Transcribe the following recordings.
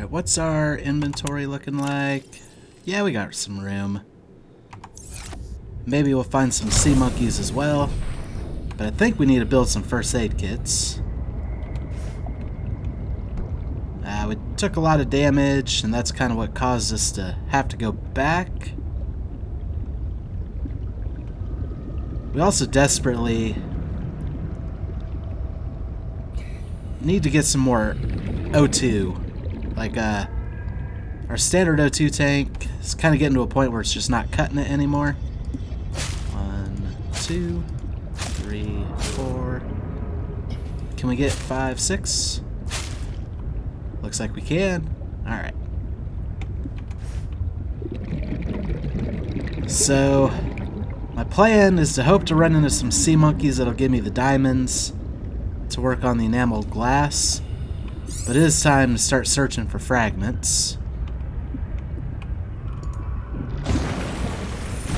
Alright, what's our inventory looking like? Yeah, we got some room. Maybe we'll find some sea monkeys as well. But I think we need to build some first aid kits. We took a lot of damage, and that's kind of what caused us to have to go back. We also desperately need to get some more O2. Like, our standard O2 tank is kind of getting to a point where it's just not cutting it anymore. 1, 2, 3, 4. Can we get 5, 6? Looks like we can. Alright. So, my plan is to hope to run into some sea monkeys that'll give me the diamonds to work on the enameled glass. But it is time to start searching for fragments.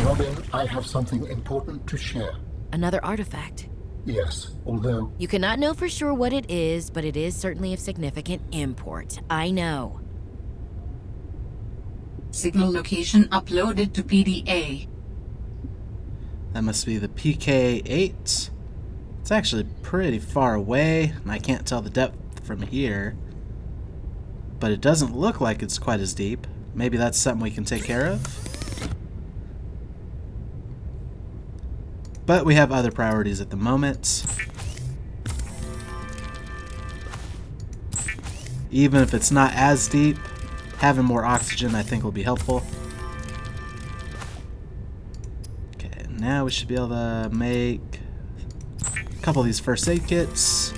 Robin, I have something important to share. Another artifact. Yes, although... You cannot know for sure what it is, but it is certainly of significant import. I know. Signal location uploaded to PDA. That must be the PK-8. It's actually pretty far away, and I can't tell the depth from here. But it doesn't look like it's quite as deep. Maybe that's something we can take care of. But we have other priorities at the moment. Even if it's not as deep, having more oxygen I think will be helpful. Okay, now we should be able to make a couple of these first aid kits.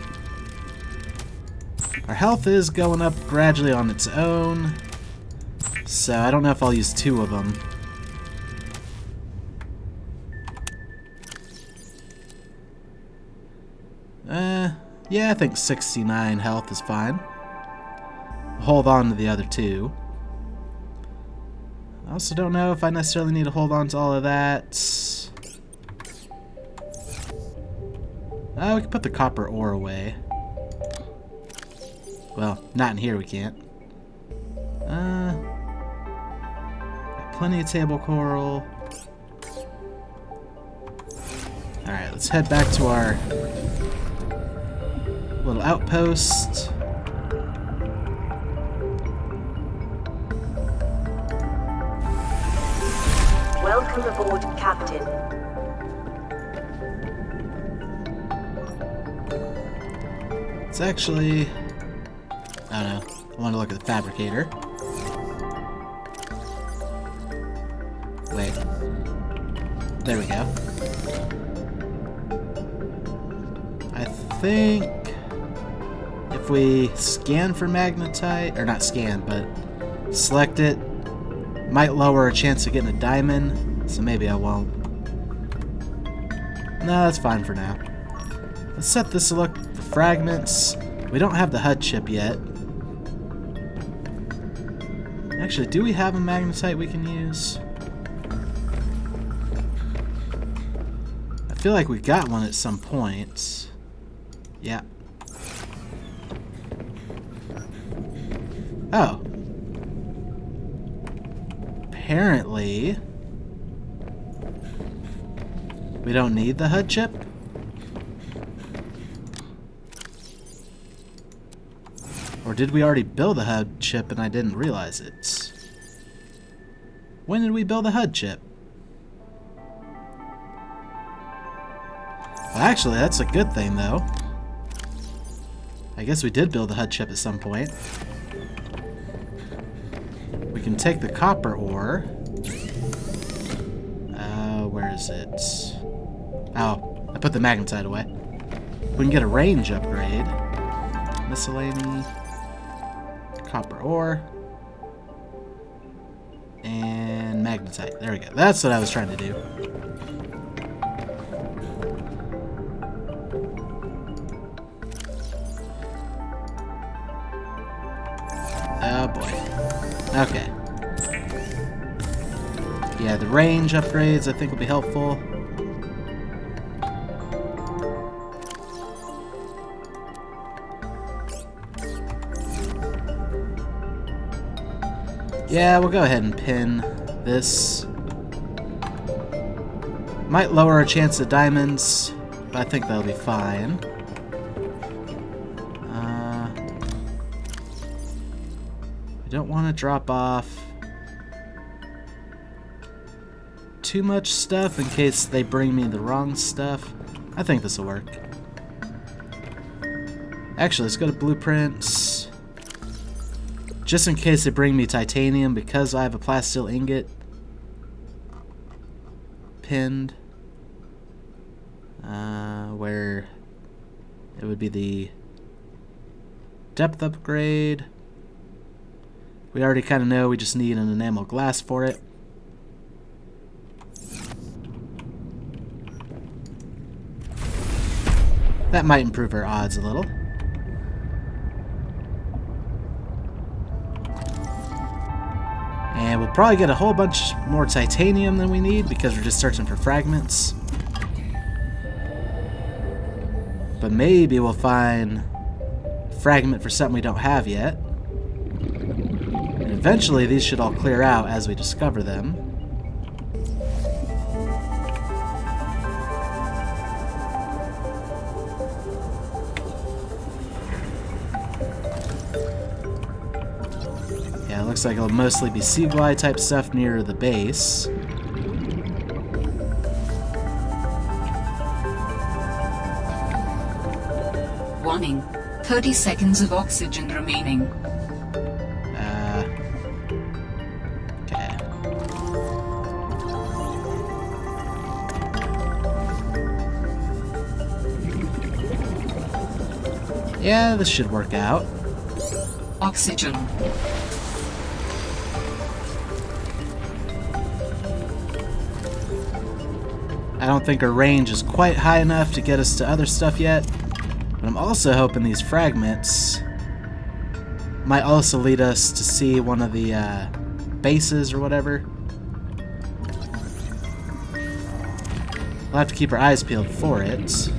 Our health is going up gradually on its own, so I don't know if I'll use 2 of them. Yeah, I think 69 health is fine. Hold on to the other 2. I also don't know if I necessarily need to hold on to all of that. We can put the copper ore away. Well, not in here we can't. Got plenty of table coral. Alright, let's head back to our little outpost. Welcome aboard, Captain. It's actually... I don't know. I want to look at the fabricator. Wait. There we go. I think if we scan for magnetite, or not scan, but select it, might lower our chance of getting a diamond, so maybe I won't. No, that's fine for now. Let's set this to look for fragments. We don't have the HUD chip yet. Actually, do we have a magnetite we can use? I feel like we got one at some point. Yeah. Oh. Apparently, we don't need the HUD chip? Or did we already build the HUD chip and I didn't realize it? When did we build the HUD chip? Well, actually, that's a good thing, though. I guess we did build the HUD chip at some point. We can take the copper ore. Where is it? Oh, I put the magnetite away. We can get a range upgrade. Miscellany. Copper ore. And magnetite. There we go. That's what I was trying to do. Oh boy. Okay. Yeah, the range upgrades I think will be helpful. Yeah, we'll go ahead and pin this. Might lower our chance of diamonds, but I think that'll be fine. We don't want to drop off too much stuff in case they bring me the wrong stuff. I think this will work. Actually, let's go to blueprints. Just in case they bring me titanium, because I have a plasteel ingot pinned. Where it would be the depth upgrade. We already kind of know we just need an enamel glass for it. That might improve our odds a little. And we'll probably get a whole bunch more titanium than we need because we're just searching for fragments. But maybe we'll find a fragment for something we don't have yet. And eventually these should all clear out as we discover them. Yeah, it looks like it'll mostly be sea glide type stuff near the base. Warning. 30 seconds of oxygen remaining. Okay. Yeah, this should work out. Oxygen. I don't think our range is quite high enough to get us to other stuff yet. But I'm also hoping these fragments might also lead us to see one of the bases or whatever. We'll have to keep our eyes peeled for it.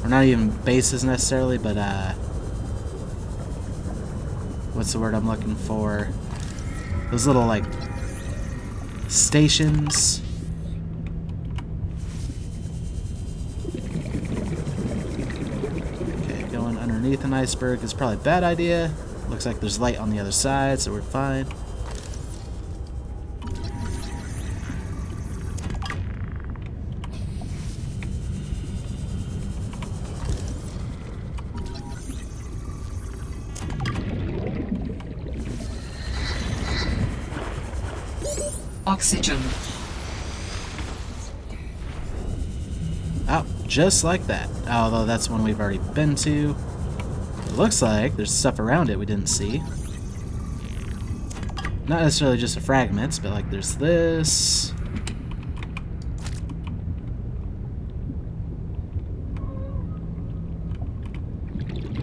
Or not even bases necessarily, but what's the word I'm looking for? Those little, like, stations. Underneath an iceberg is probably a bad idea. Looks like there's light on the other side, so we're fine. Oxygen. Oh, just like that. Although that's one we've already been to. It looks like there's stuff around it we didn't see. Not necessarily just the fragments, but like there's this.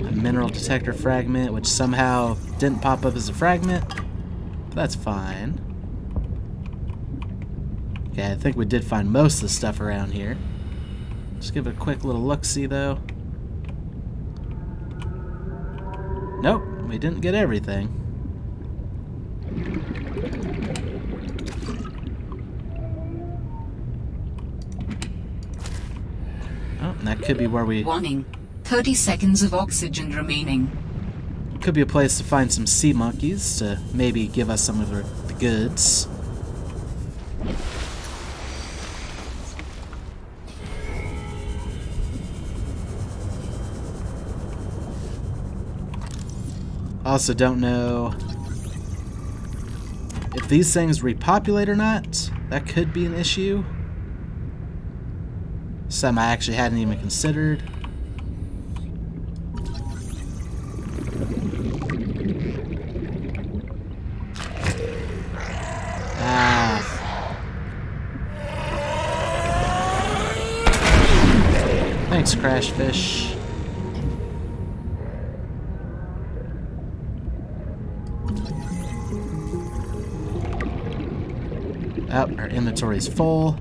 A mineral detector fragment, which somehow didn't pop up as a fragment. But that's fine. Okay, I think we did find most of the stuff around here. Just give it a quick little look-see, though. Nope, we didn't get everything. Oh, and that could be where we... Warning. 30 seconds of oxygen remaining. Could be a place to find some sea monkeys to maybe give us some of the goods. Also don't know if these things repopulate or not. That could be an issue. Some I actually hadn't even considered. Thanks, Crash Fish. Oh, our inventory is full.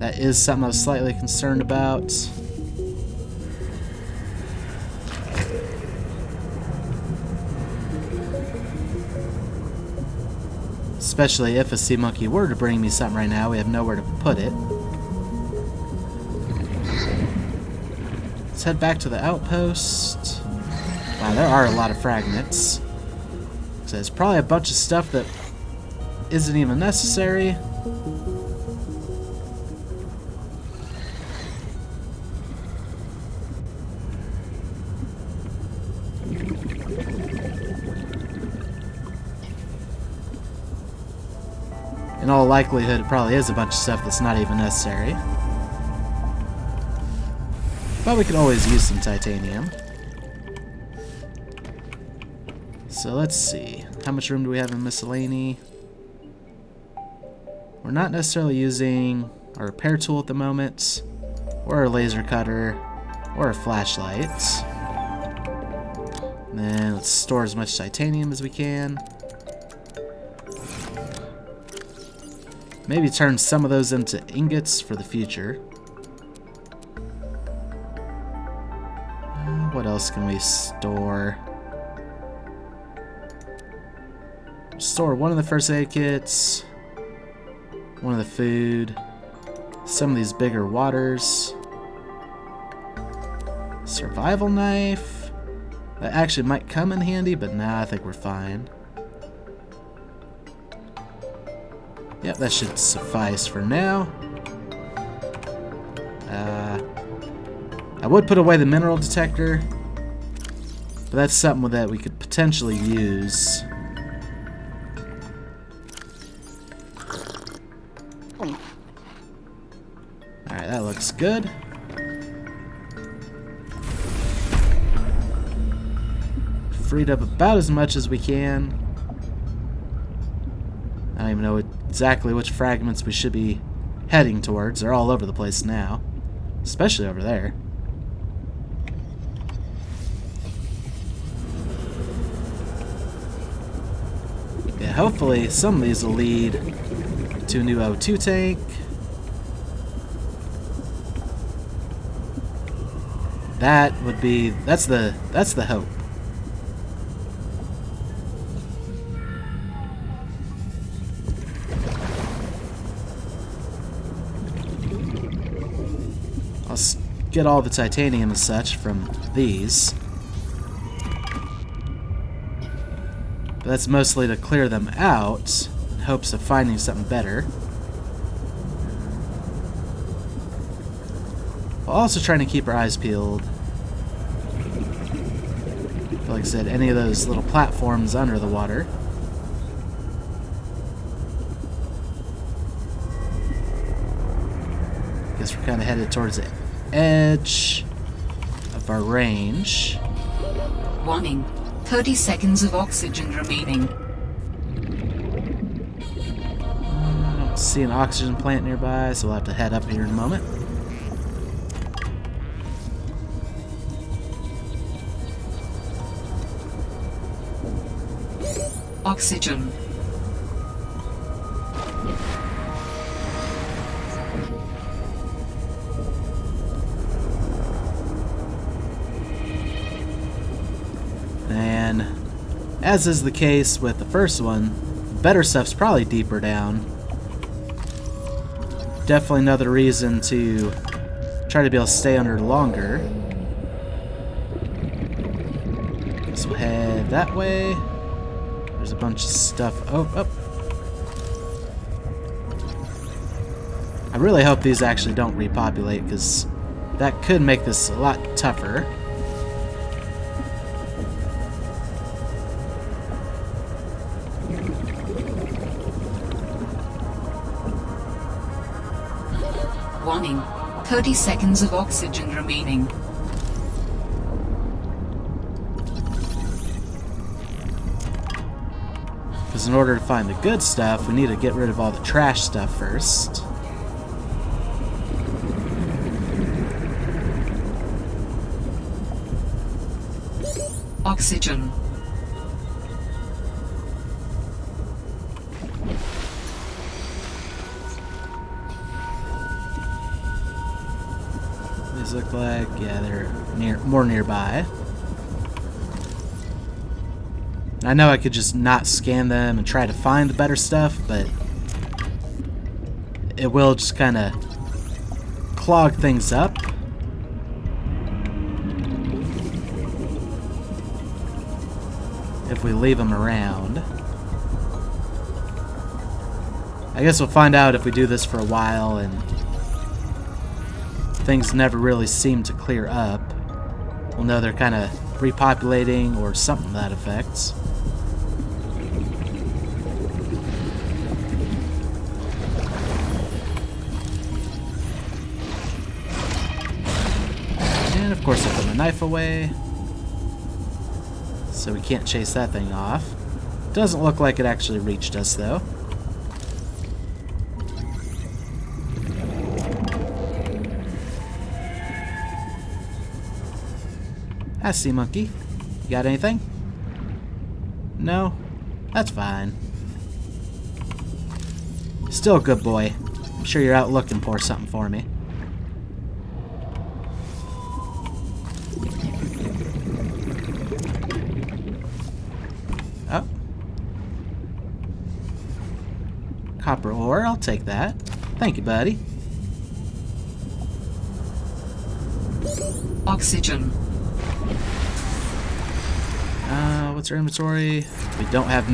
That is something I was slightly concerned about. Especially if a sea monkey were to bring me something right now, we have nowhere to put it. Let's head back to the outpost. Wow, there are a lot of fragments. So there's probably a bunch of stuff that isn't even necessary. In all likelihood, it probably is a bunch of stuff that's not even necessary. But we could always use some titanium. So let's see. How much room do we have in miscellany? We're not necessarily using our repair tool at the moment, or a laser cutter, or a flashlight. And then let's store as much titanium as we can. Maybe turn some of those into ingots for the future. What else can we store? Store one of the first aid kits, one of the food, some of these bigger waters, survival knife. That actually might come in handy, but nah, I think we're fine. Yep, that should suffice for now. I would put away the mineral detector, but that's something that we could potentially use. Alright, that looks good. Freed up about as much as we can. I don't even know exactly which fragments we should be heading towards. They're all over the place now, especially over there. Yeah, hopefully some of these will lead to a new O2 tank. That's the hope. I'll get all the titanium and such from these. But that's mostly to clear them out in hopes of finding something better. While also trying to keep our eyes peeled. Like I said, any of those little platforms under the water. Guess we're kind of headed towards the edge of our range. Warning. 30 seconds of oxygen remaining. I don't see an oxygen plant nearby, so we'll have to head up here in a moment. Oxygen. And as is the case with the first one, better stuff's probably deeper down. Definitely another reason to try to be able to stay under longer. Guess we'll head that way. There's a bunch of stuff. Oh. I really hope these actually don't repopulate, because that could make this a lot tougher. Warning. 30 seconds of oxygen remaining. Because in order to find the good stuff, we need to get rid of all the trash stuff first. Oxygen. These look like, yeah, they're more nearby. And I know I could just not scan them and try to find the better stuff, but it will just kind of clog things up. If we leave them around. I guess we'll find out if we do this for a while and things never really seem to clear up. We'll know they're kind of repopulating or something to that effect. And of course I put my knife away, so we can't chase that thing off. Doesn't look like it actually reached us though. Hi, sea monkey. You got anything? No? That's fine. Still a good boy. I'm sure you're out looking for something for me. Oh. Copper ore, I'll take that. Thank you, buddy. Oxygen. What's our inventory? We don't have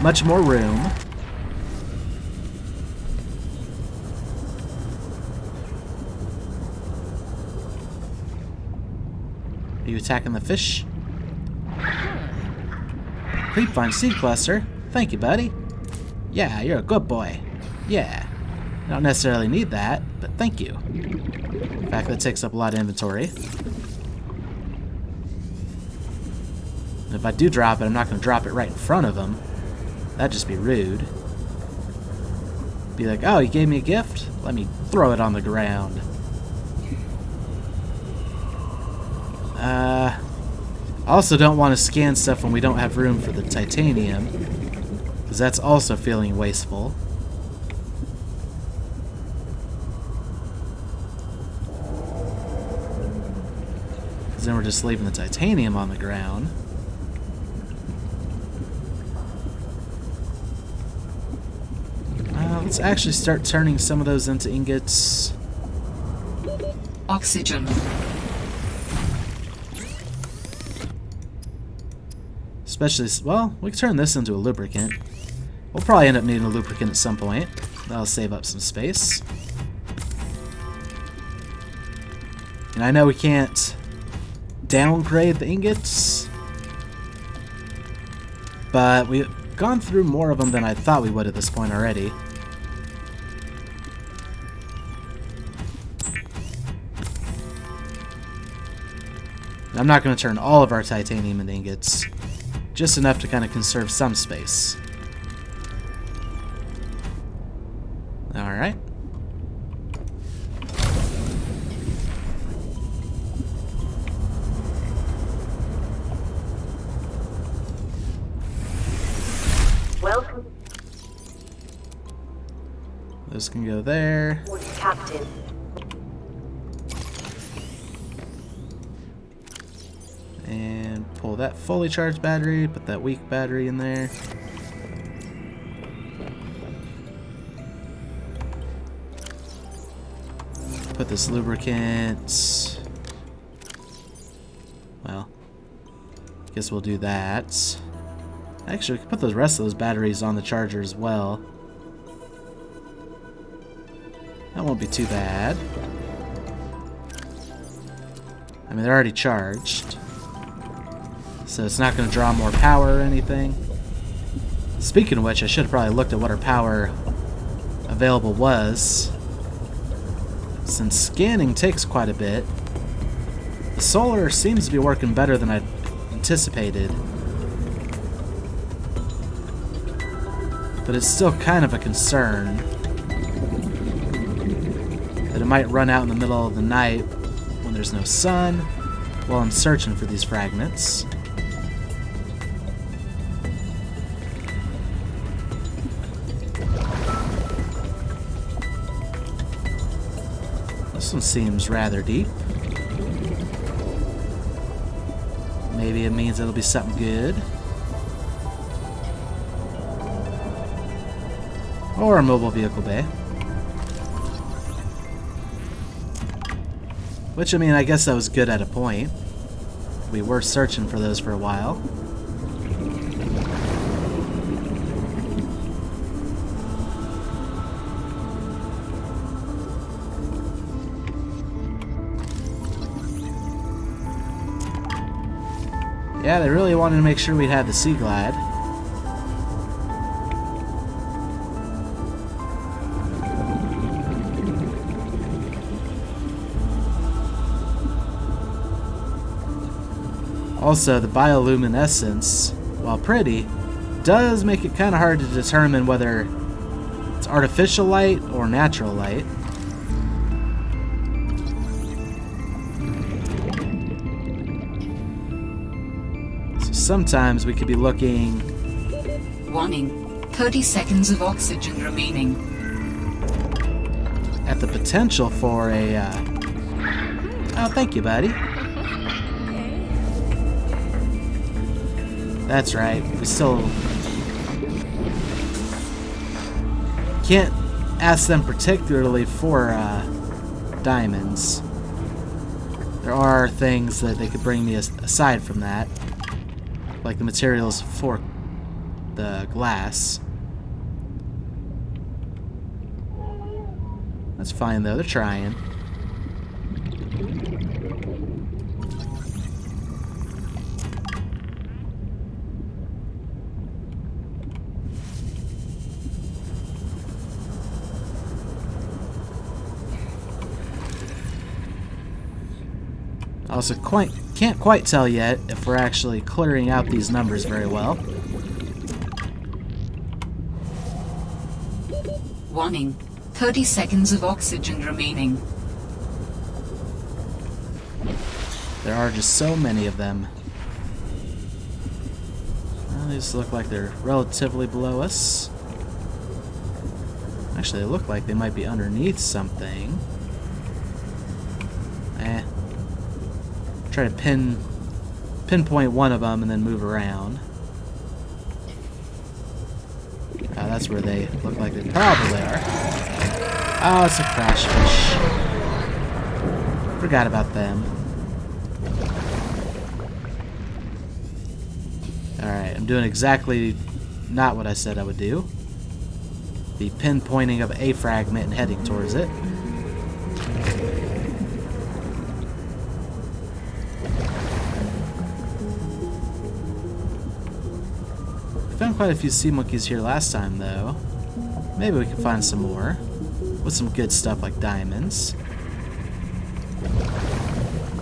much more room. Are you attacking the fish? Creepvine seed cluster. Thank you, buddy. Yeah, you're a good boy. Yeah. I don't necessarily need that, but thank you. In fact, that takes up a lot of inventory. And if I do drop it, I'm not going to drop it right in front of him. That'd just be rude. Be like, oh, he gave me a gift? Let me throw it on the ground. I also don't want to scan stuff when we don't have room for the titanium, because that's also feeling wasteful. Because then we're just leaving the titanium on the ground. Let's actually start turning some of those into ingots. Oxygen. Especially, well, we can turn this into a lubricant. We'll probably end up needing a lubricant at some point. That'll save up some space. And I know we can't downgrade the ingots, but we've gone through more of them than I thought we would at this point already. I'm not going to turn all of our titanium into ingots, just enough to kind of conserve some space. Alright. Welcome, Those can go there. Captain. And pull that fully charged battery, put that weak battery in there. Put this lubricant. Well, guess we'll do that. Actually, we can put the rest of those batteries on the charger as well. That won't be too bad. I mean, they're already charged, so it's not going to draw more power or anything. Speaking of which, I should have probably looked at what our power available was. Since scanning takes quite a bit, the solar seems to be working better than I anticipated. But it's still kind of a concern that it might run out in the middle of the night when there's no sun while I'm searching for these fragments. This one seems rather deep. Maybe it means it'll be something good. Or a mobile vehicle bay. Which, I mean, I guess that was good at a point. We were searching for those for a while. Yeah, they really wanted to make sure we had the Sea Glide. Also, the bioluminescence, while pretty, does make it kind of hard to determine whether it's artificial light or natural light. So sometimes we could be looking... Warning. 30 seconds of oxygen remaining. at the potential for a... Oh, thank you, buddy. That's right. We still can't ask them particularly for diamonds. There are things that they could bring me aside from that, like the materials for the glass. That's fine though, they're trying. Also, can't quite tell yet if we're actually clearing out these numbers very well. Warning. 30 seconds of oxygen remaining. There are just so many of them. Well, these look like they're relatively below us. Actually, they look like they might be underneath something. Try to pinpoint one of them and then move around. That's where they look like they probably are. Oh, it's a crash fish. Forgot about them. Alright, I'm doing exactly not what I said I would do. The pinpointing of a fragment and heading towards it. Found quite a few sea monkeys here last time, though. Maybe we can find some more. With some good stuff like diamonds.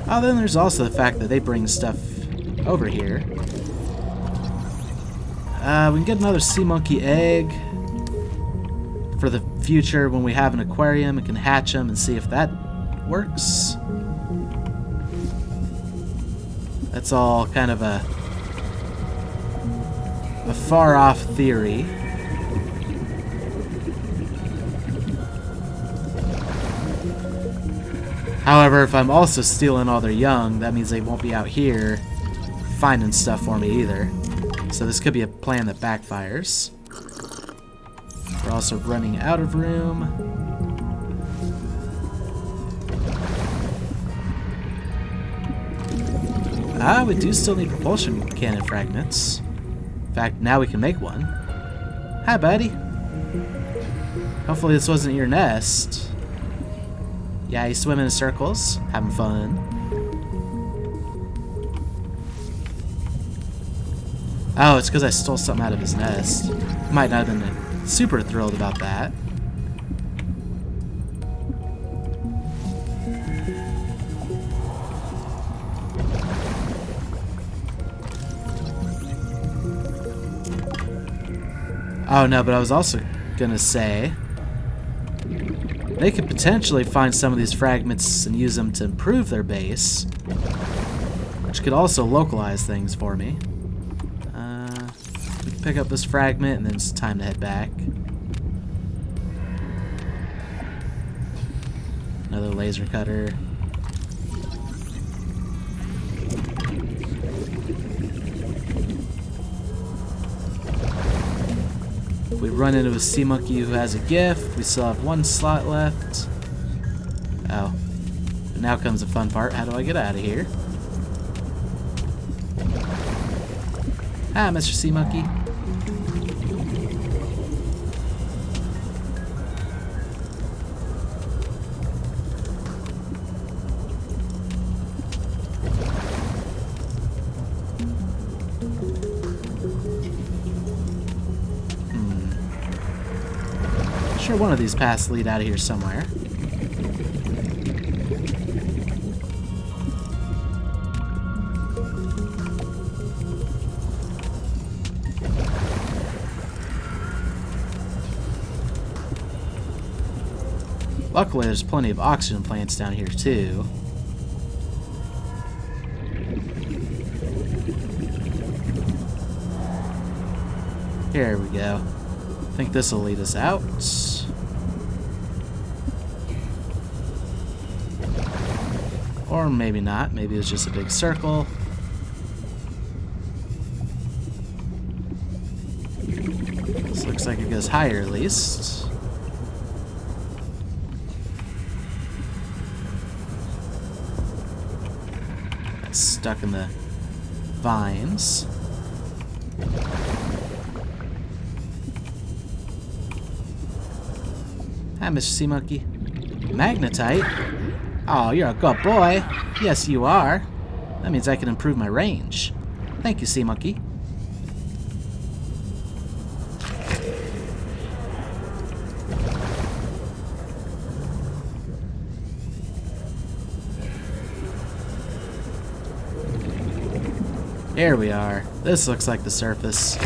Oh, then there's also the fact that they bring stuff over here. We can get another sea monkey egg for the future when we have an aquarium and can hatch them and see if that works. That's all kind of a far-off theory. However, if I'm also stealing all their young, that means they won't be out here finding stuff for me either. So this could be a plan that backfires. We're also running out of room. We do still need propulsion cannon fragments. In fact, now we can make one. Hi, buddy. Hopefully this wasn't your nest. Yeah, he's swimming in circles, having fun. Oh, it's because I stole something out of his nest. Might not have been super thrilled about that. Oh no, but I was also gonna say they could potentially find some of these fragments and use them to improve their base, which could also localize things for me. We can pick up this fragment and then it's time to head back. Another laser cutter. If we run into a sea monkey who has a gift, we still have 1 slot left. Oh. But now comes the fun part. How do I get out of here? Hi, Mr. Sea Monkey. Sure, one of these paths lead out of here somewhere. Luckily, there's plenty of oxygen plants down here, too. Here we go. I think this will lead us out. Or maybe not. Maybe it's just a big circle. This looks like it goes higher, at least. Got stuck in the vines. Hi, Mr. Sea Monkey. Magnetite? Oh, you're a good boy. Yes, you are. That means I can improve my range. Thank you, Sea Monkey. Here we are. This looks like the surface.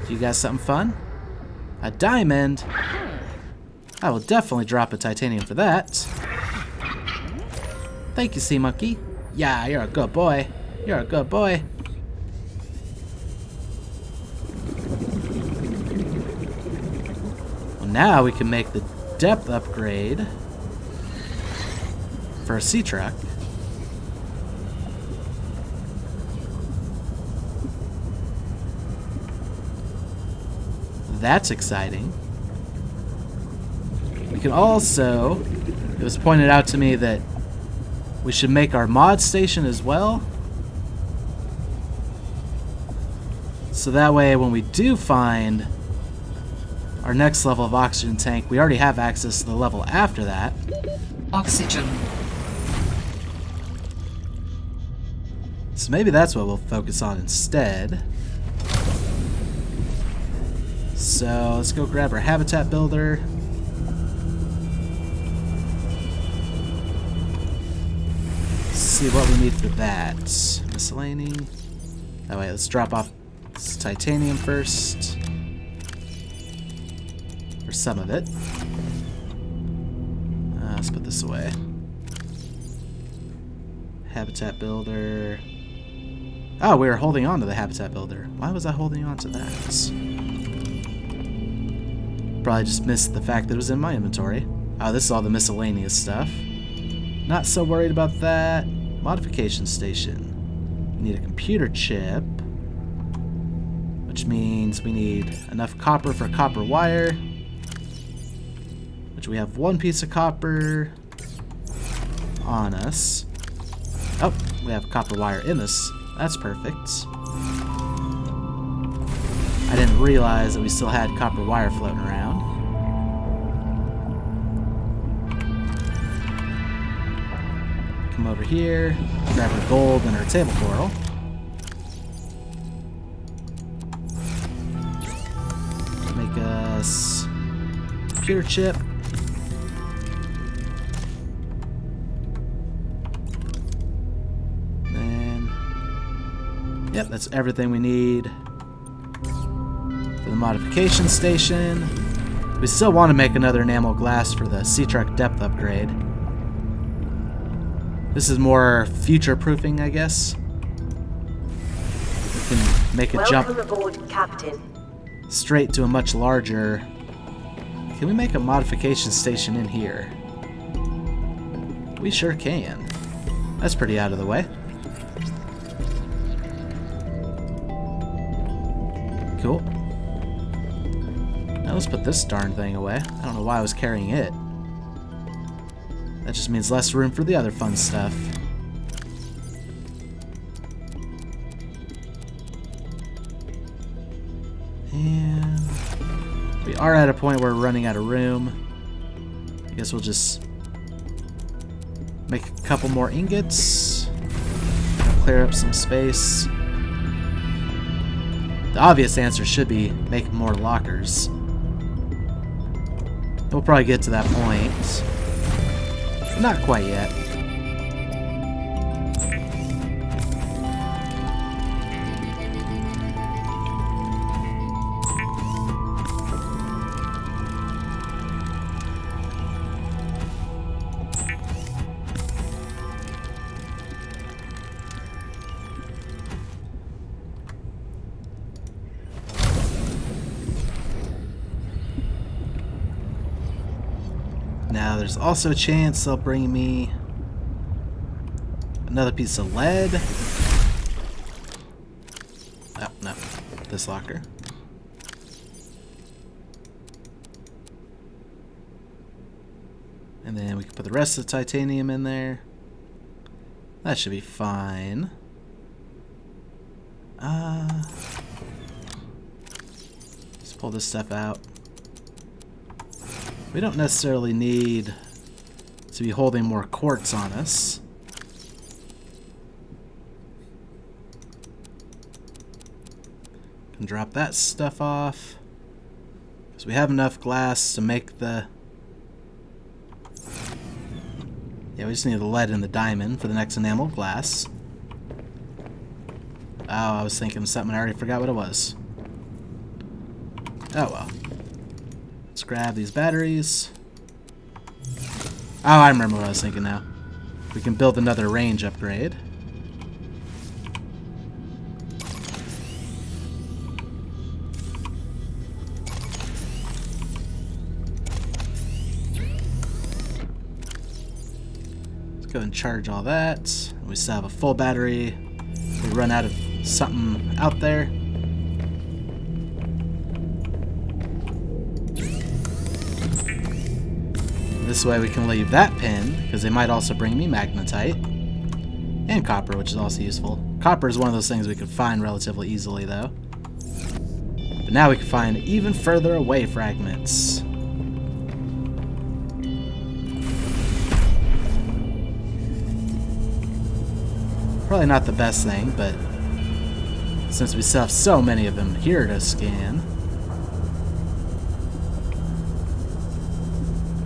Do you got something fun? A diamond? I will definitely drop a titanium for that. Thank you, Sea Monkey. Yeah, you're a good boy. You're a good boy. Well, now we can make the depth upgrade for a sea truck. That's exciting. We can also, it was pointed out to me that we should make our mod station as well. So that way when we do find our next level of oxygen tank, we already have access to the level after that. Oxygen. So maybe that's what we'll focus on instead. So let's go grab our habitat builder. See what we need for that. Miscellany. Oh wait, let's drop off this titanium first. Or some of it. Let's put this away. Habitat builder. Oh, we were holding on to the habitat builder. Why was I holding on to that? Probably just missed the fact that it was in my inventory. Oh, this is all the miscellaneous stuff. Not so worried about that. Modification station. We need a computer chip, which means we need enough copper for copper wire, which we have 1 piece of copper on us. Oh, we have copper wire in us. That's perfect. I didn't realize that we still had copper wire floating around. Come over here, grab our gold and our table coral. Make us a computer chip. Then, yep, that's everything we need for the modification station. We still want to make another enamel glass for the sea truck depth upgrade. This is more future-proofing, I guess. We can make a jump aboard, Captain. straight to a much larger... Can we make a modification station in here? We sure can. That's pretty out of the way. Cool. Now let's put this darn thing away. I don't know why I was carrying it. That just means less room for the other fun stuff. And we are at a point where we're running out of room. I guess we'll just make a couple more ingots. Clear up some space. The obvious answer should be make more lockers. We'll probably get to that point. But not quite yet. Now there's also a chance they'll bring me another piece of lead. Oh, no. This locker. And then we can put the rest of the titanium in there. That should be fine. Let's pull this stuff out. We don't necessarily need to be holding more quartz on us. Can drop that stuff off. Because we have enough glass to make the... Yeah, we just need the lead and the diamond for the next enameled glass. Oh, I was thinking of something, I already forgot what it was. Oh well. Let's grab these batteries. Oh, I remember what I was thinking now. We can build another range upgrade. Let's go and charge all that. We still have a full battery. We run out of something out there. This way we can leave that pin, because they might also bring me magnetite. And copper, which is also useful. Copper is one of those things we can find relatively easily, though. But now we can find even further away fragments. Probably not the best thing, but since we still have so many of them here to scan.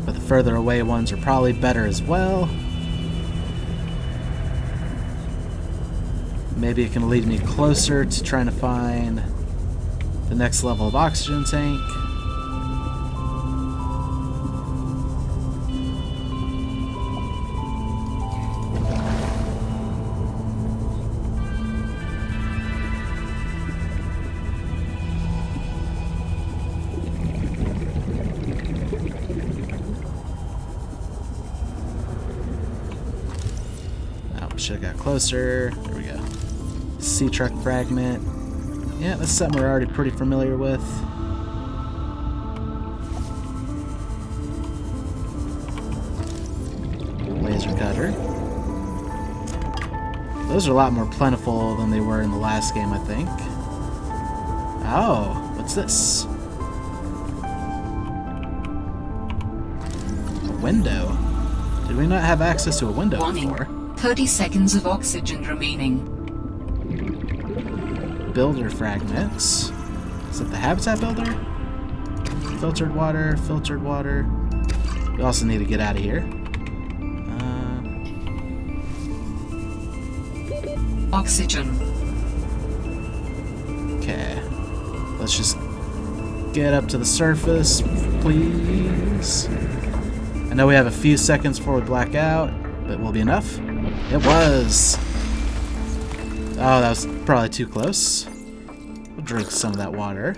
But the further away ones are probably better as well. Maybe it can lead me closer to trying to find the next level of oxygen tank. Should have got closer. There we go. Sea truck fragment. Yeah, that's something we're already pretty familiar with. Laser cutter. Those are a lot more plentiful than they were in the last game, I think. Oh, what's this? A window. Did we not have access to a window before? 30 seconds of oxygen remaining. Builder fragments. Is it the habitat builder? Filtered water, filtered water. We also need to get out of here. Oxygen. Okay. Let's just get up to the surface, please. I know we have a few seconds before we black out, but will be enough. It was. Oh, that was probably too close. We'll drink some of that water.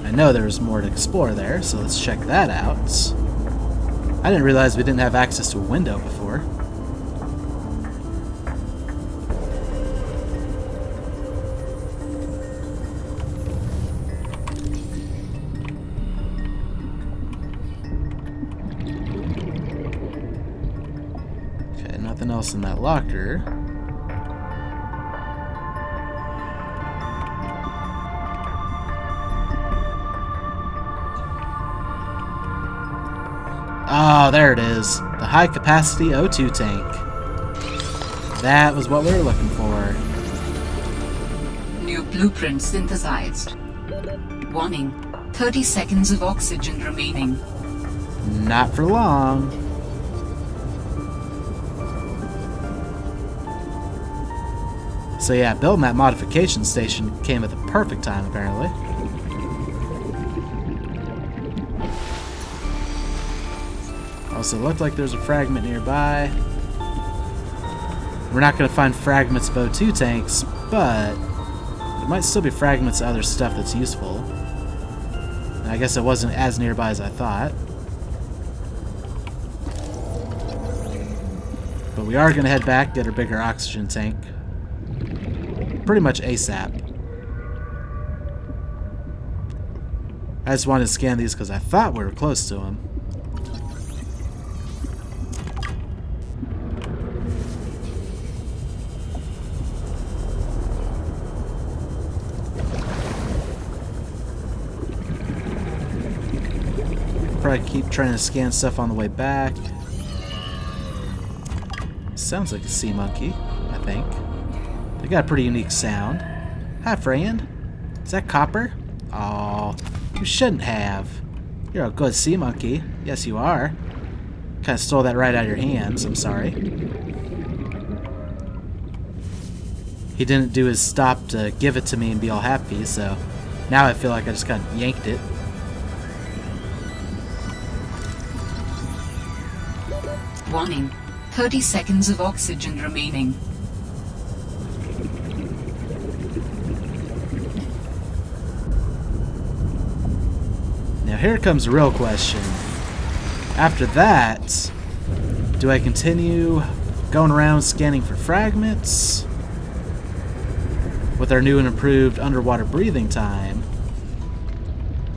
I know there was more to explore there, so let's check that out. I didn't realize we didn't have access to a window before. nothing else in that locker. Oh, there it is. The high-capacity O2 tank. That was what we were looking for. New blueprint synthesized. Warning, 30 seconds of oxygen remaining. Not for long. So yeah, building that modification station came at the perfect time, apparently. Also, it looked like there's a fragment nearby. We're not going to find fragments of O2 tanks, but there might still be fragments of other stuff that's useful. And I guess it wasn't as nearby as I thought. But we are going to head back, get our bigger oxygen tank. Pretty much ASAP. I just wanted to scan these because I thought we were close to them. Probably keep trying to scan stuff on the way back. Sounds like a sea monkey, I think. They got a pretty unique sound. Hi, friend. Is that copper? Oh, you shouldn't have. You're a good sea monkey. Yes, you are. Kind of stole that right out of your hands. I'm sorry. He didn't do his stop to give it to me and be all happy, so now I feel like I just kind of yanked it. Warning, 30 seconds of oxygen remaining. Now here comes the real question. After that, do I continue going around scanning for fragments? With our new and improved underwater breathing time.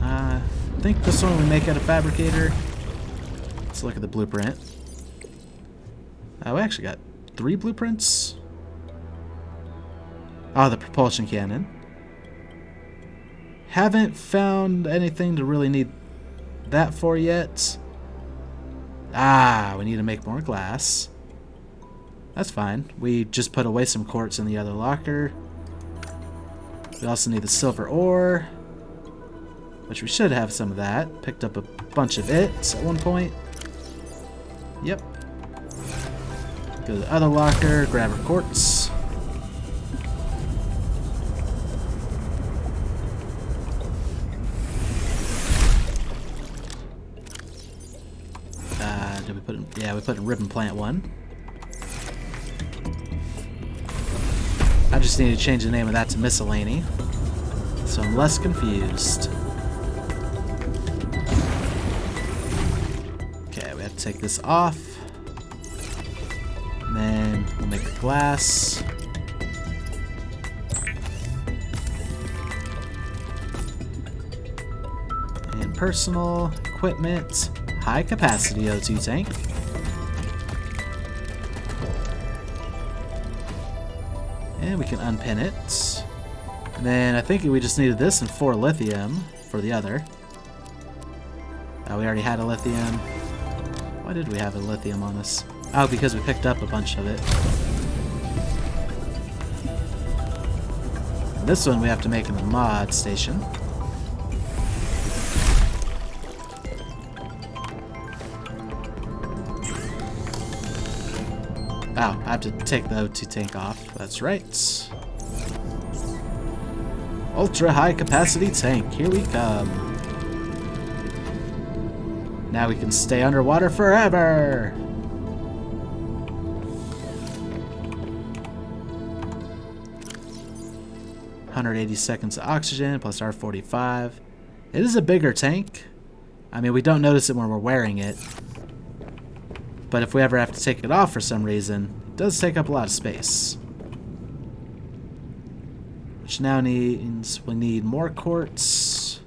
I think this one we make out of fabricator. Let's look at the blueprint. Oh, we actually got 3 blueprints. Oh, the propulsion cannon. Haven't found anything to really need that for yet. Ah, we need to make more glass. That's fine. We just put away some quartz in the other locker. We also need the silver ore, which we should have some of that. Picked up a bunch of it at one point. Yep. Go to the other locker, grab our quartz. Did we put in? Yeah, we put in ribbon plant 1. I just need to change the name of that to miscellany, so I'm less confused. Okay, we have to take this off. And then we'll make a glass. And personal equipment, high capacity O2 tank. And we can unpin it. And then I think we just needed this and 4 lithium for the other. Oh, we already had a lithium. Why did we have a lithium on us? Oh, because we picked up a bunch of it. And this one we have to make in the mod station. Oh, I have to take the O2 tank off. That's right. Ultra high capacity tank. Here we come. Now we can stay underwater forever. $180 seconds of oxygen plus R45. It is a bigger tank. I mean, we don't notice it when we're wearing it. But if we ever have to take it off for some reason, it does take up a lot of space. Which now means we need more quartz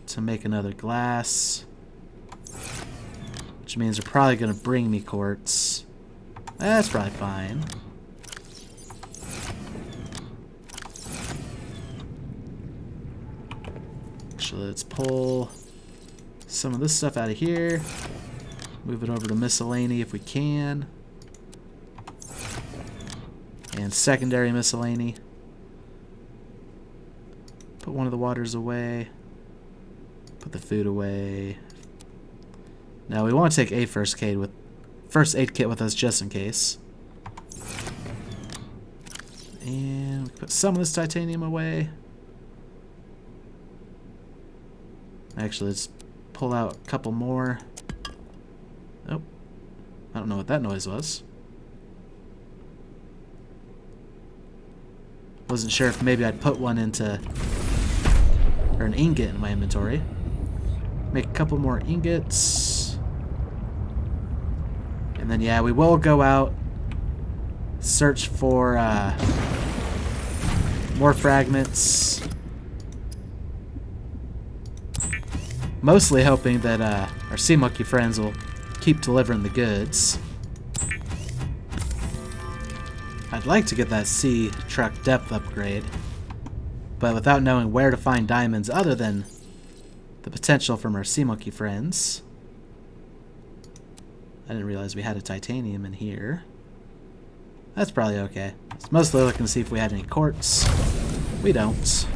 to make another glass. Which means they're probably going to bring me quartz. That's probably fine. Actually, let's pull some of this stuff out of here. Move it over to miscellany if we can. And secondary miscellany. Put one of the waters away. Put the food away. Now we want to take a first aid kit with us just in case. And we put some of this titanium away. Actually, let's pull out a couple more. Oh, I don't know what that noise was. Wasn't sure if maybe I'd put one into, or an ingot in my inventory. Make a couple more ingots. And then, yeah, we will go out, search for more fragments. Mostly hoping that our sea monkey friends will keep delivering the goods. I'd like to get that sea truck depth upgrade, but without knowing where to find diamonds other than the potential from our sea monkey friends. I didn't realize we had a titanium in here. That's probably okay. It's mostly looking to see if we had any quartz. We don't.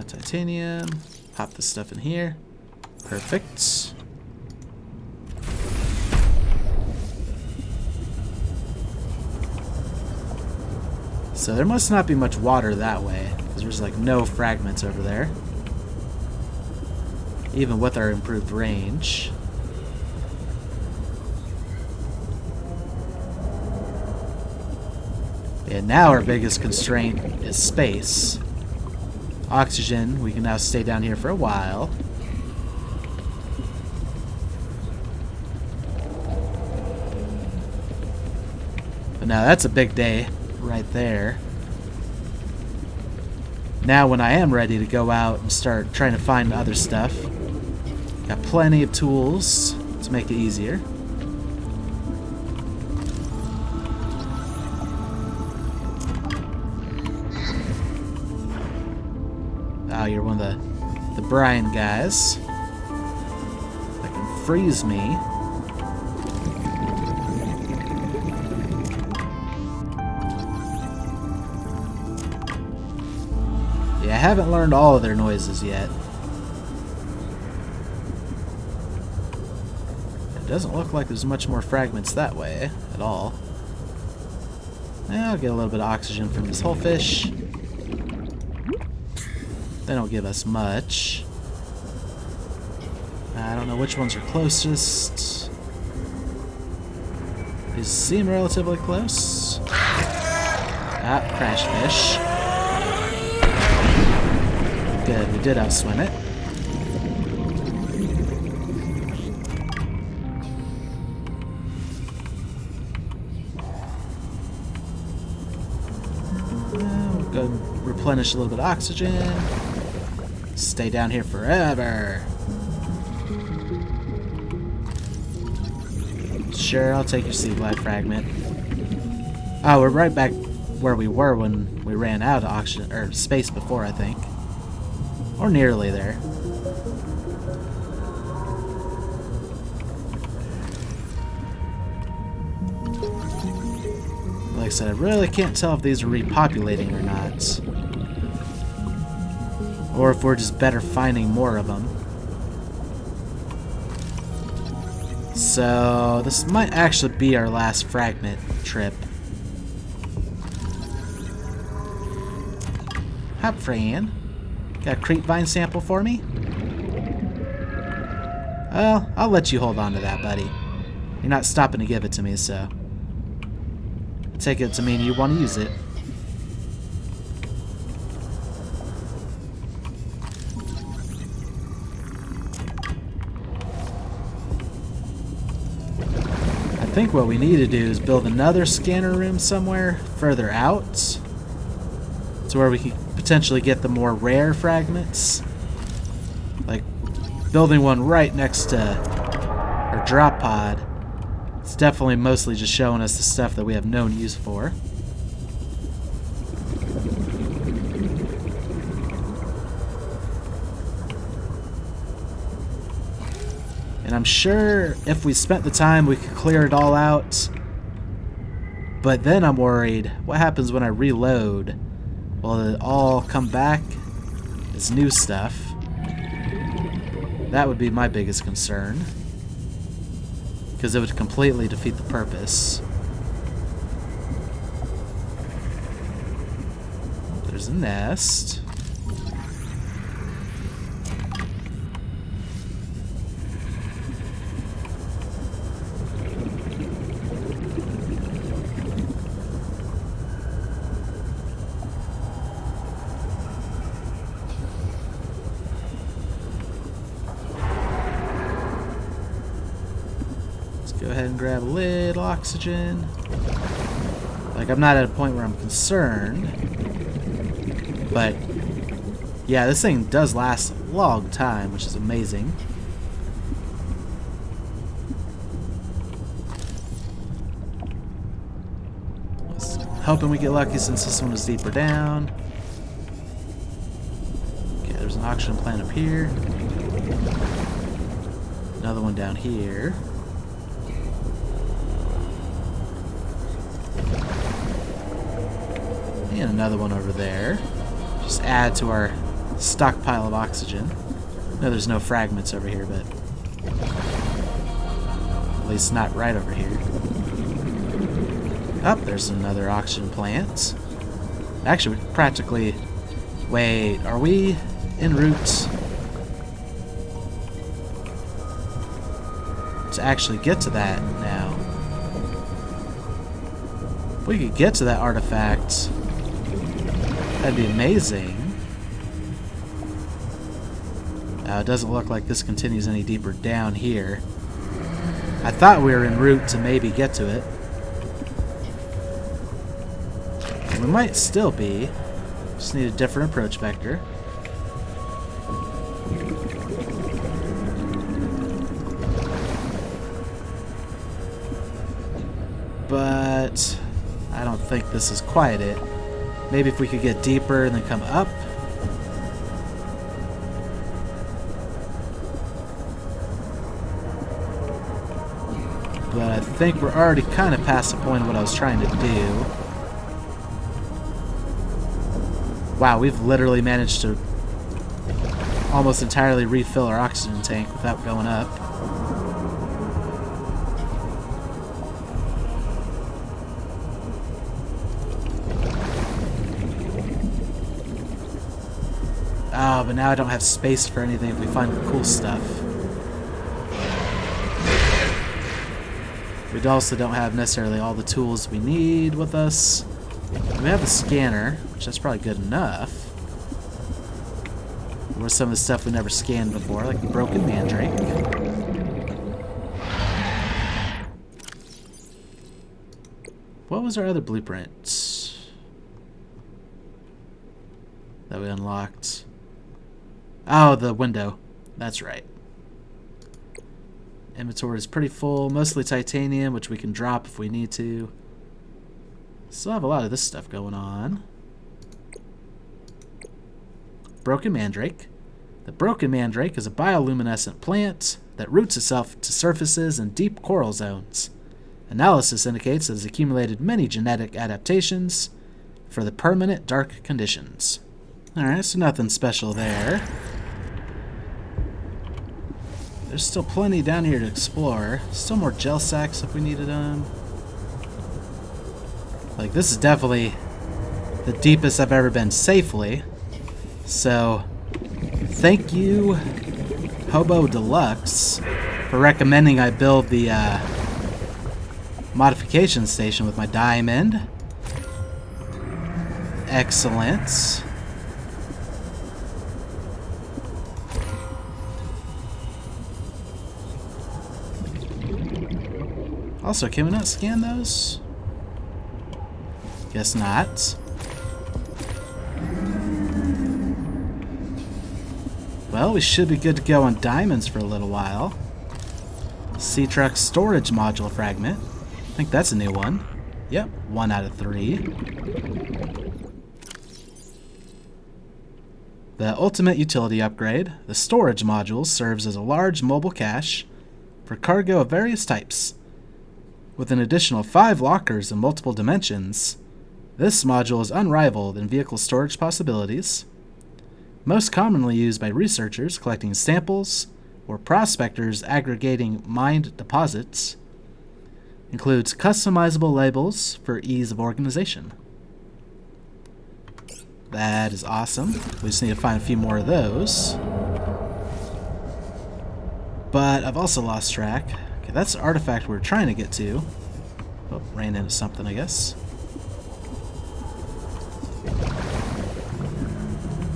Titanium. Pop this stuff in here. Perfect. So there must not be much water that way, because there's like no fragments over there. Even with our improved range. And now our biggest constraint is space. Oxygen, we can now stay down here for a while. But now that's a big day right there. Now when I am ready to go out and start trying to find other stuff, got plenty of tools to make it easier. Oh, you're one of the brine guys that can freeze me. Yeah, I haven't learned all of their noises yet. It doesn't look like there's much more fragments that way at all. I'll get a little bit of oxygen from this whole fish. They don't give us much. I don't know which ones are closest. These seem relatively close. Ah, crash fish. Good, we did outswim it. We'll go replenish a little bit of oxygen. Stay down here forever. Sure, I'll take your sea glide fragment. Oh, we're right back where we were when we ran out of oxygen or space before, I think. Or nearly there. Like I said, I really can't tell if these are repopulating or not. Or if we're just better finding more of them. So, this might actually be our last fragment trip. Hop, Fran. Got a creep vine sample for me? Well, I'll let you hold on to that, buddy. You're not stopping to give it to me, so take it to mean you want to use it. I think what we need to do is build another scanner room somewhere further out to where we can potentially get the more rare fragments. Like building one right next to our drop pod. It's definitely mostly just showing us the stuff that we have known use for. And I'm sure if we spent the time we could clear it all out. But then I'm worried, what happens when I reload? Will it all come back as new stuff? That would be my biggest concern. Because it would completely defeat the purpose. There's a nest. Go ahead and grab a little oxygen. Like, I'm not at a point where I'm concerned. But, yeah, this thing does last a long time, which is amazing. Hoping we get lucky since this one was deeper down. Okay, there's an oxygen plant up here. Another one down here. And another one over there. Just add to our stockpile of oxygen. No, there's no fragments over here, but at least not right over here. Oh, there's another oxygen plant. Actually, we practically... Wait, are we en route to actually get to that now? If we could get to that artifact, that'd be amazing. It doesn't look like this continues any deeper down here. I thought we were en route to maybe get to it. We might still be. Just need a different approach vector. But I don't think this is quite it. Maybe if we could get deeper and then come up. But I think we're already kind of past the point of what I was trying to do. Wow, we've literally managed to almost entirely refill our oxygen tank without going up. Oh, but now I don't have space for anything if we find cool stuff. We also don't have necessarily all the tools we need with us. We have the scanner, which that's probably good enough. Or some of the stuff we never scanned before, like the broken mandrake. What was our other blueprint that we unlocked? Oh, the window. That's right. Inventory is pretty full, mostly titanium, which we can drop if we need to. Still have a lot of this stuff going on. Broken mandrake. The broken mandrake is a bioluminescent plant that roots itself to surfaces in deep coral zones. Analysis indicates it has accumulated many genetic adaptations for the permanent dark conditions. Alright, so nothing special there. There's still plenty down here to explore. Still more gel sacks if we needed them. Like, this is definitely the deepest I've ever been safely. So, thank you, Hobo Deluxe, for recommending I build the modification station with my diamond. Excellent. Also, can we not scan those? Guess not. Well, we should be good to go on diamonds for a little while. Sea truck storage module fragment. I think that's a new one. Yep, 1 out of 3. The ultimate utility upgrade. The storage module serves as a large mobile cache for cargo of various types. With an additional 5 lockers in multiple dimensions, this module is unrivaled in vehicle storage possibilities. Most commonly used by researchers collecting samples or prospectors aggregating mined deposits. Includes customizable labels for ease of organization. That is awesome. We just need to find a few more of those. But I've also lost track. Okay, that's the artifact we're trying to get to. Oh, ran into something, I guess.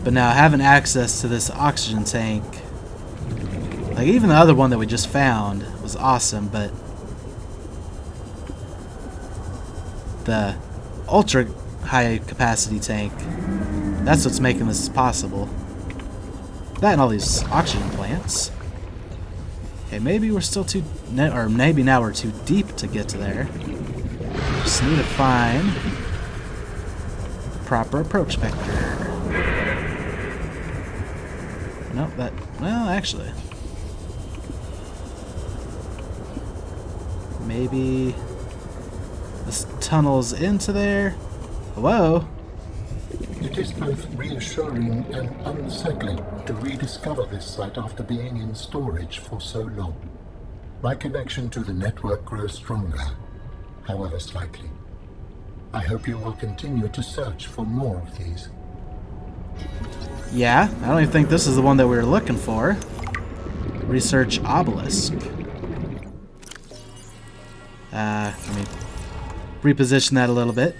But now having access to this oxygen tank, like even the other one that we just found was awesome, but the ultra high capacity tank, that's what's making this possible. That and all these oxygen plants. Okay, maybe we're still too, or maybe now we're too deep to get to there. Just need to find the proper approach vector. Nope, that, well, actually. Maybe this tunnel's into there. Hello? It is both reassuring and unsettling to rediscover this site after being in storage for so long. My connection to the network grows stronger, however slightly. I hope you will continue to search for more of these. Yeah, I don't even think this is the one that we were looking for. Research obelisk. Let me reposition that a little bit.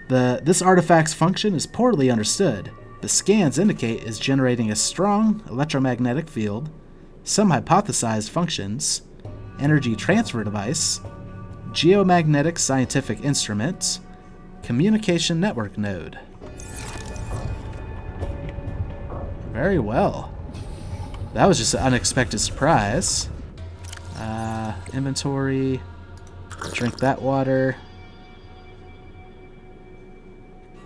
This artifact's function is poorly understood, but scans indicate it's generating a strong electromagnetic field, some hypothesized functions, energy transfer device, geomagnetic scientific instrument, communication network node. Very well. That was just an unexpected surprise. Inventory. Drink that water.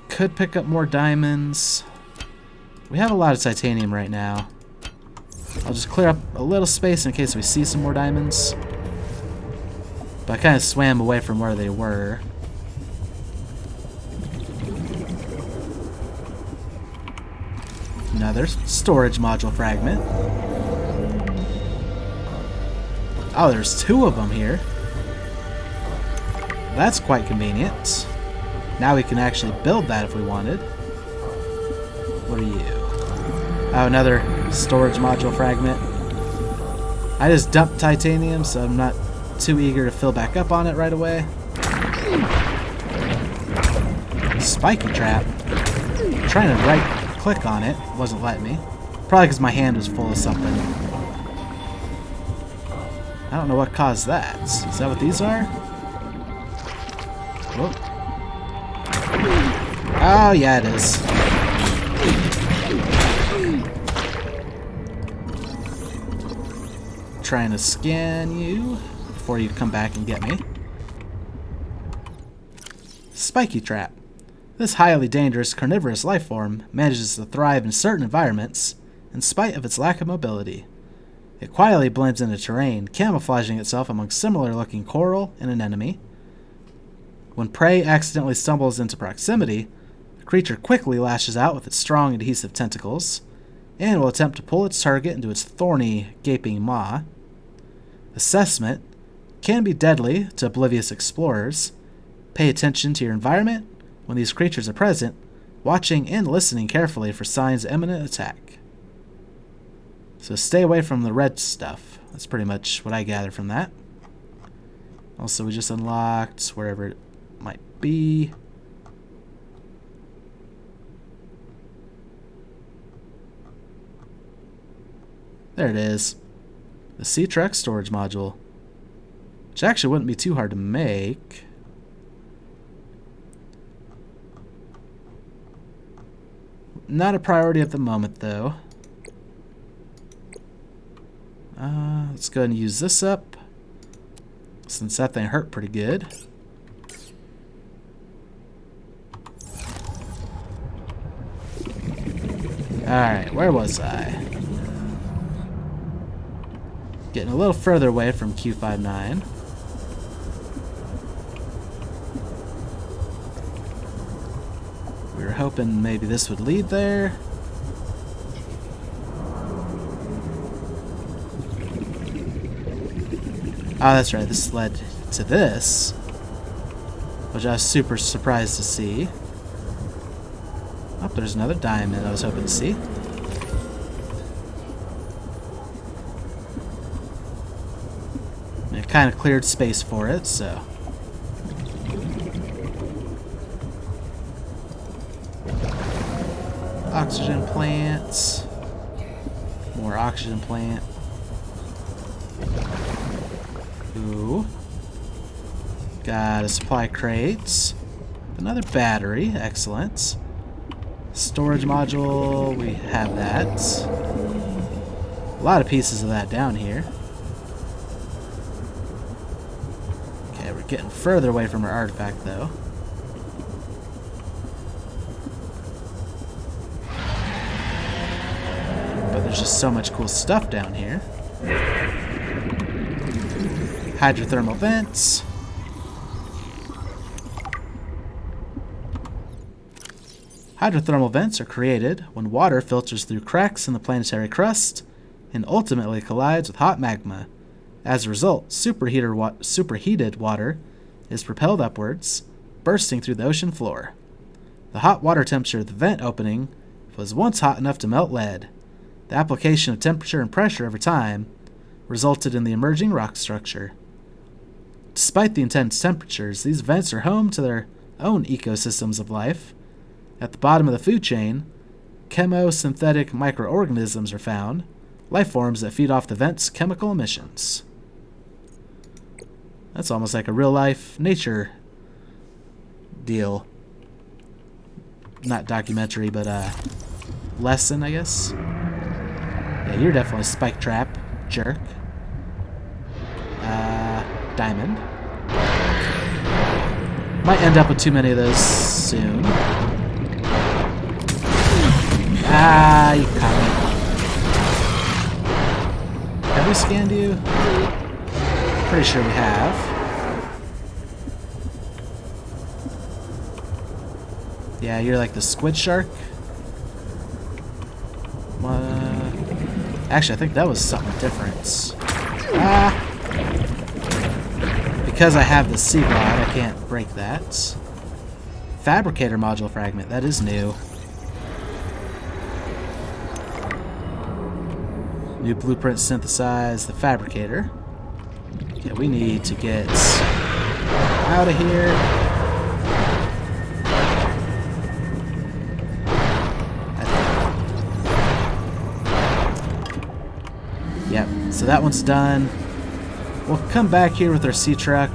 Could pick up more diamonds. We have a lot of titanium right now. I'll just clear up a little space in case we see some more diamonds. But I kind of swam away from where they were. Another storage module fragment. Oh, there's 2 of them here. That's quite convenient. Now we can actually build that if we wanted. What are you? Oh, another storage module fragment. I just dumped titanium, so I'm not too eager to fill back up on it right away. Spiky trap. I'm trying to right click on it. Wasn't letting me. Probably because my hand was full of something. I don't know what caused that. Is that what these are? Whoop. Oh, yeah, it is. Trying to scan you before you come back and get me. Spiky trap. This highly dangerous carnivorous life form manages to thrive in certain environments in spite of its lack of mobility. It quietly blends into terrain, camouflaging itself among similar-looking coral and an enemy. When prey accidentally stumbles into proximity, the creature quickly lashes out with its strong adhesive tentacles and will attempt to pull its target into its thorny, gaping maw. Assessment can be deadly to oblivious explorers. Pay attention to your environment when these creatures are present, watching and listening carefully for signs of imminent attack. So stay away from the red stuff. That's pretty much what I gather from that. Also, we just unlocked wherever it might be. There it is. The sea truck storage module. Which actually wouldn't be too hard to make. Not a priority at the moment, though. Let's go ahead and use this up, since that thing hurt pretty good. Alright, where was I? Getting a little further away from Q59. We were hoping maybe this would lead there. Oh, that's right, this led to this, which I was super surprised to see. Oh, there's another diamond I was hoping to see. And it kind of cleared space for it, so. Oxygen plants. More oxygen plant. Ooh. Got a supply crate. Another battery. Excellent. Storage module. We have that. A lot of pieces of that down here. Okay, we're getting further away from our artifact, though. But there's just so much cool stuff down here. Hydrothermal vents. Hydrothermal vents are created when water filters through cracks in the planetary crust and ultimately collides with hot magma. As a result, superheated water is propelled upwards, bursting through the ocean floor. The hot water temperature of the vent opening was once hot enough to melt lead. The application of temperature and pressure over time resulted in the emerging rock structure. Despite the intense temperatures, these vents are home to their own ecosystems of life. At the bottom of the food chain, chemosynthetic microorganisms are found, life forms that feed off the vent's chemical emissions. That's almost like a real-life nature deal. Not documentary, but lesson, I guess. Yeah, you're definitely a spike trap, jerk. Diamond. Might end up with too many of those soon. Ah, you caught me. Have we scanned you? Pretty sure we have. Yeah, you're like the squid shark. Actually, I think that was something different. Ah! Because I have the sea rod, I can't break that. Fabricator module fragment, that is new. New blueprint synthesize the fabricator. Okay, we need to get out of here. Yep, so that one's done. We'll come back here with our sea truck.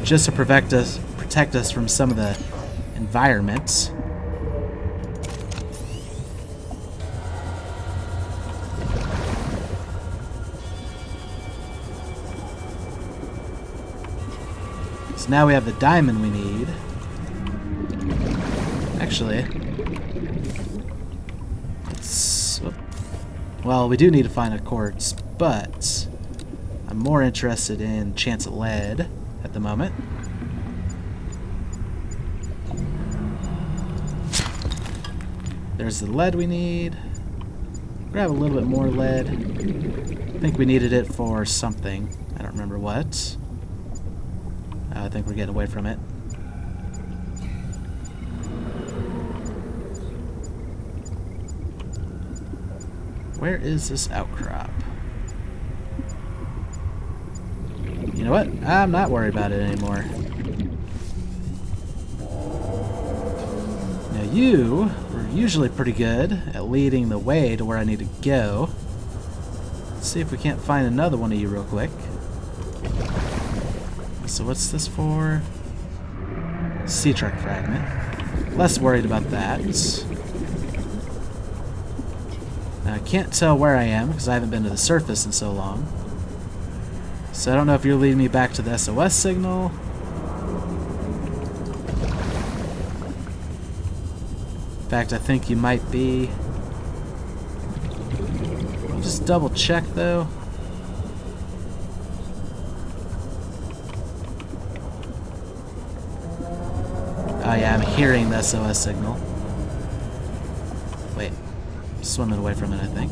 Just to protect us from some of the environment. So now we have the diamond we need. Actually, well, we do need to find a quartz, but I'm more interested in chance of lead at the moment. There's the lead we need. Grab a little bit more lead. I think we needed it for something. I don't remember what. I think we're getting away from it. Where is this outcrop? You know what? I'm not worried about it anymore. Now you were usually pretty good at leading the way to where I need to go. Let's see if we can't find another one of you real quick. So what's this for? sea truck fragment. Less worried about that. Now, I can't tell where I am because I haven't been to the surface in so long. So I don't know if you're leading me back to the SOS signal. In fact, I think you might be. I'll just double check though. Oh yeah, I'm hearing the SOS signal. Wait, I'm swimming away from it, I think.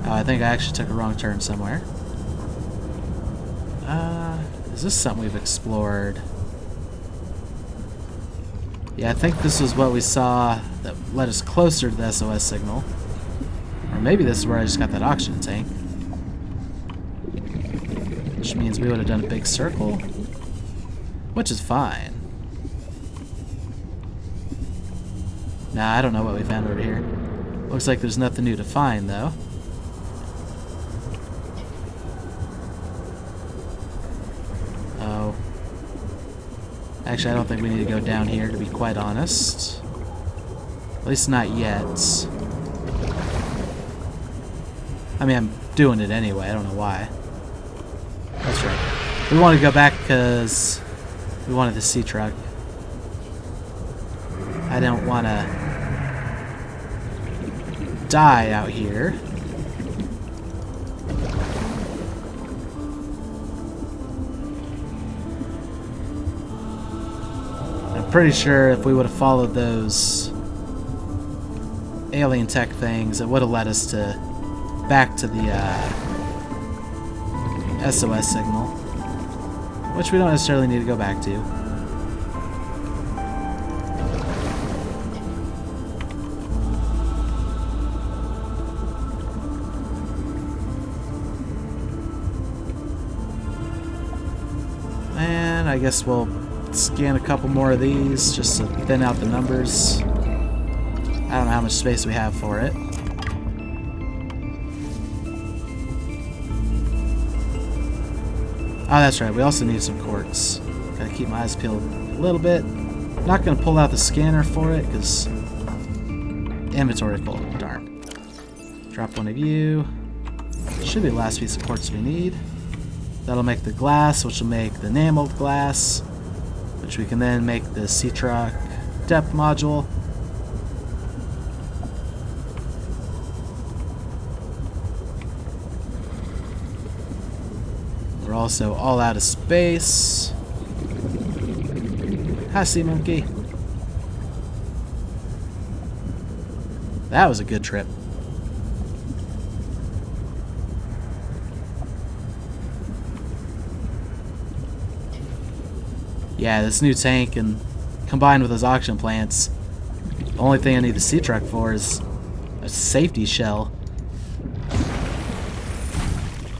Oh, I think I actually took a wrong turn somewhere. Is this something we've explored? Yeah, I think this was what we saw that led us closer to the SOS signal. Or maybe this is where I just got that oxygen tank. Which means we would have done a big circle. Which is fine. Nah, I don't know what we found over here. Looks like there's nothing new to find, though. Oh. Actually, I don't think we need to go down here, to be quite honest. At least not yet. I mean, I'm doing it anyway. I don't know why. That's right. We wanted to go back because we wanted the sea truck. I don't want to die out here. I'm pretty sure if we would have followed those alien tech things, it would have led us to back to the SOS signal, which we don't necessarily need to go back to. And I guess we'll scan a couple more of these just to thin out the numbers. I don't know how much space we have for it. Oh, that's right. We also need some quartz. Gotta keep my eyes peeled a little bit. Not gonna pull out the scanner for it because inventory full. Darn. Drop one of you. Should be the last piece of quartz we need. That'll make the glass, which will make the enameled glass, which we can then make the sea truck depth module. We're also all out of space. Hi, sea monkey. That was a good trip. Yeah, this new tank and combined with those oxygen plants, the only thing I need the sea truck for is a safety shell.